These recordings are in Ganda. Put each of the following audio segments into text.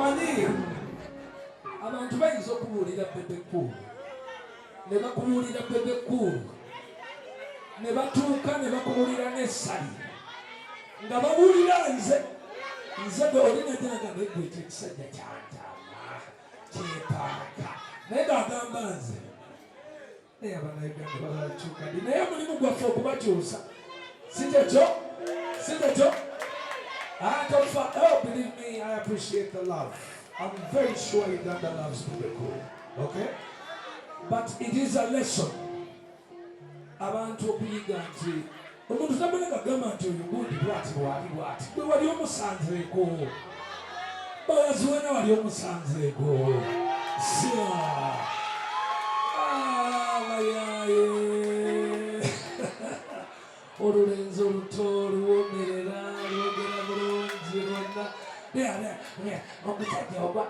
Omani abantu bayinza okubuulira Bebe Cool ne bakubuulira Bebe Cool ne batuuka ne bakubuulira n'essali nga babuulira nze bwe olina gyanaga negwete ekisajja kyantama kyepaaka naye ng'agamba nze naye abannayuganda babakyuka ddi naye mulimu gwaffe okubakyusa si kyekyo oh, believe me, I appreciate the love. I'm very sure Uganda loves Bebe Cool. Okay? But it is a lesson. Abantu okuyiga nti omuntu tamanyi kagamba nti oyo gundi bwati bwati bwe wali omusanzeeko bawaziwena wali omusanzeeko bayaye olulenzi oluto oluwomerera lwogera bulungi lwonna omusajja ogwa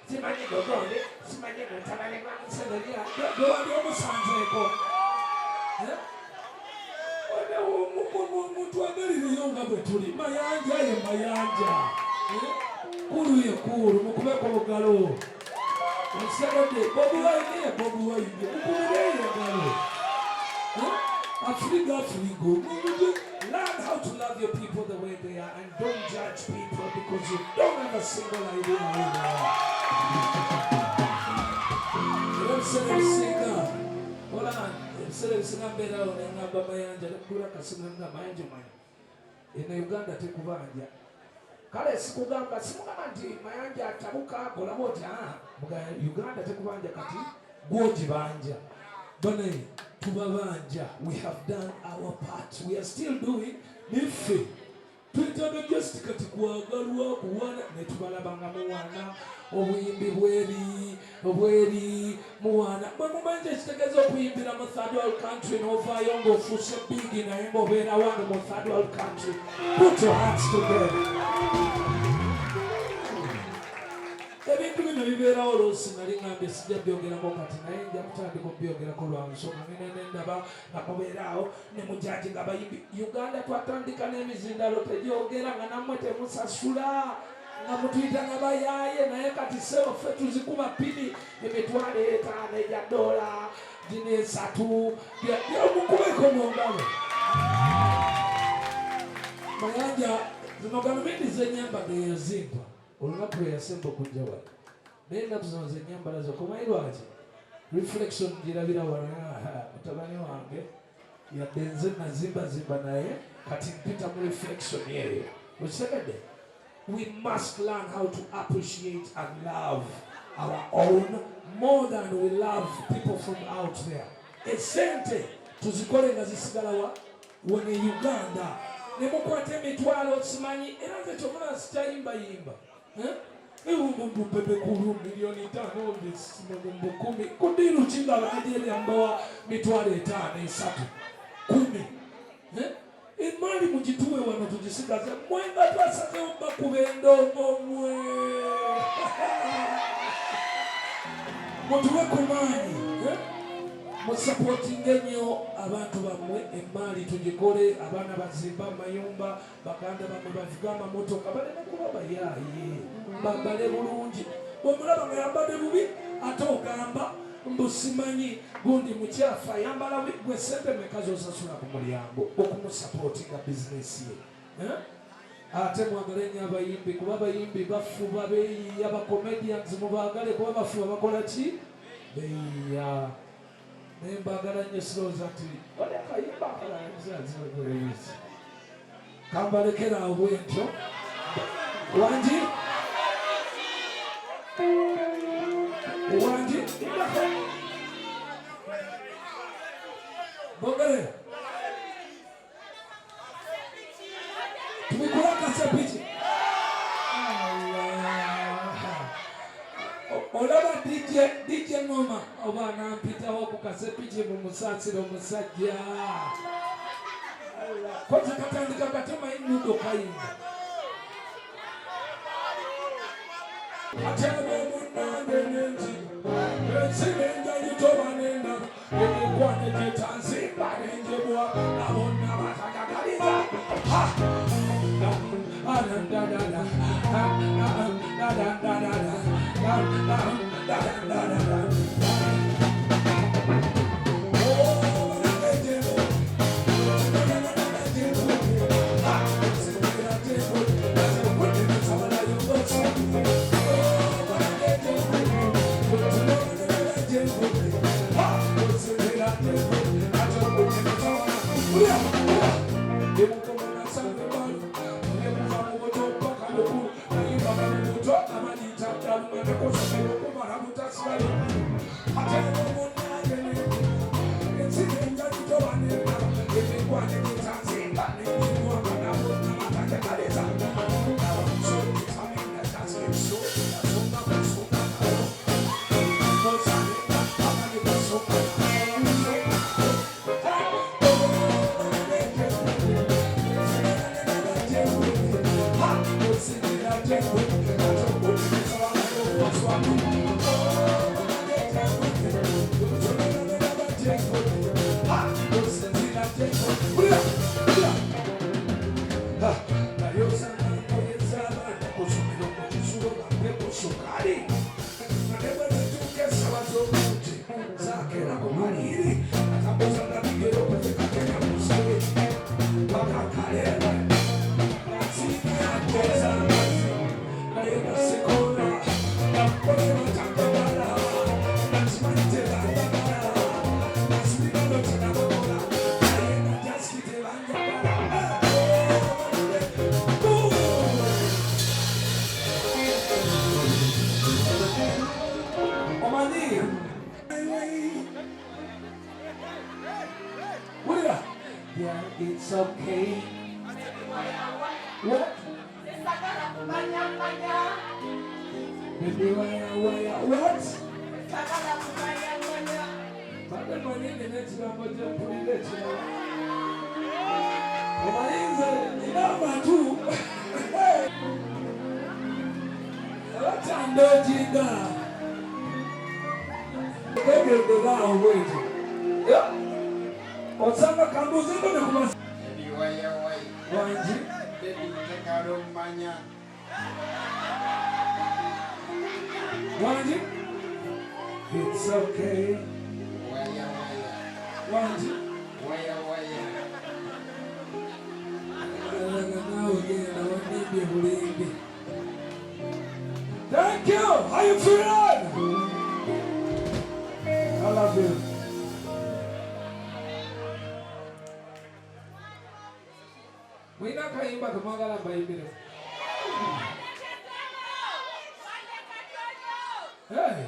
simanyi gogonde simanyi mutabale gwa museberia gwe wali omusanzeeko omuntu agaliriyo nga bwe tuli mayanja ye mayanja kulu ye kulu mukubeko olugalo omusegode bobuwaine ye bobuwaine mukubire ye engalo Afrigo. Learn how to love your people the way they are and don't judge people because you don't have a single idea who they are. You don't say them singer. Hold on. You say them singer better on the number mayanja. Let me go singer na mayanja maya. In Uganda tekubanja. Kale sikugamba simugamba nti mayanja atabuka kola moja. Uganda tekubanja kati gwoji banja. Bane tubabanja, we have done our part. We are still doing nife. Twetaaga just kati kwagalwa kuwana ne tubalabanga muwana obuyimbi bweri muwana bamubanja kitegeeza okuyimbira mu third world country n'ovaayo ng'ofuuse bigi naye ng'obeera wano mu third world country. Put your hands together. Ebintu bino bibeerawo oluusi nali ngambye sijja byogerako kati naye nja kutandika okubyogerako lwa nsonga ngene ndaba nga mubeeraawo ne mujaji nga bayimbi Uganda twatandika n'emizindalo tegyogera nga nammwe temusasula nga mutuyita nga bayaaye naye kati sebo ffe tuzikuba pini emitwalo 5 egya dola gino 3 byomukubeko mu ngalo mayanja zino galubindi z'ennyambaga eyazimba olunaku lwe yasemba okujja wano naye ennaku zino z'ennyambala zokomayi lwaki reflection girabira wano mutabani wange yadde nze nazimbazimba naye kati mpita mu reflection eyo okitegedde. We must learn how to appreciate and love our own more than we love people from out there. Esente tuzikole nga zisigala wano e Uganda ne mukwata emitwalo simanyi era nze kyomula sikyayimbayimba Bebe Cool milioni 5 10 kudiru chinga bakajele ambawa mitwalo 5 3 10 imali mujituwe wano tujisigaze mwenga twasake omba kubendo mwe mutuwe kumanyi musupporting ennyo abantu bamwe emali tugikole abaana bazimba mayumba baganda bamwe bavuga amamotoka baleme kuba bayaaye bambale bulungi bwomulaba nga yambadde bubi ate ogamba mbusimanyi gundi mukyafu ayambala gwe sente meka zosasula ku mulyango okumusupportinga bizinesi ye ate mwagale nnyo abayimbi kuba abayimbi bafuba beeyiya abacomedians mubaagale kuba bafuba bakola ki beeyiya naye mbaagala nnyo sirowooza nti wali akayimba akalaaziaziagoleezi kambalekera bwentyo wangi bogere tumikula kasepiki olaba DJ ngoma oba nampitawo ku kasepiki mu musaasiro omusajja koza katandika katema inudo kayimba atebe munange nenji ekirenga yitobanenda emikwane gyetanzimba nenjebwa nabonna batagagaliza It's okay. What? Baby, what? Osanga kambuzi ndo kuma wanji wanji it's okay wanji thank you. How you feeling? I love you. Wina kaimba kumagala baibiro. Hey.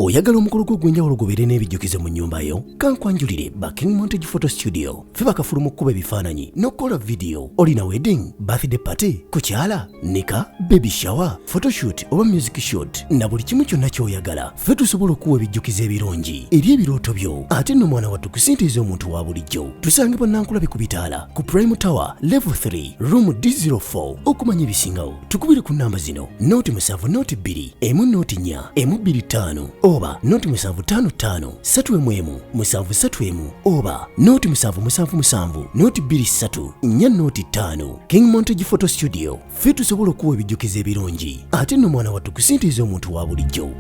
Oyagala omukolo gw'ogwenjawulo gubeere n'ebijjukizo mu nnyumba yo? Kankwanjulire ba King Montage Photo Studio. Ffe bakafulu mu kkuba ebifaananyi n'okukola video. Olina wedding, birthday party, kukyala, nika, baby shower, photoshoot oba music shoot na buli kimu kyonna ky'oyagala. Ffe tusobola okuwa ebijjukizo ebirungi eri ebirooto byo. Ate nno mwana wattu kusintiiza omuntu wa bulijjo. Tusange Bannankulabe ku Bitaala ku Prime Tower Level 3 Room D04. Okumanya ebisingawo tukubire ku nnamba zino: 0702 104 125 oba 0755 311 731 oba 0777 223 405. King Montage Photo Studio. Ffe tusobola okuwa ebijjukizo ebirungi ate nno mwana wattu kusintiiza omuntu wa bulijjo.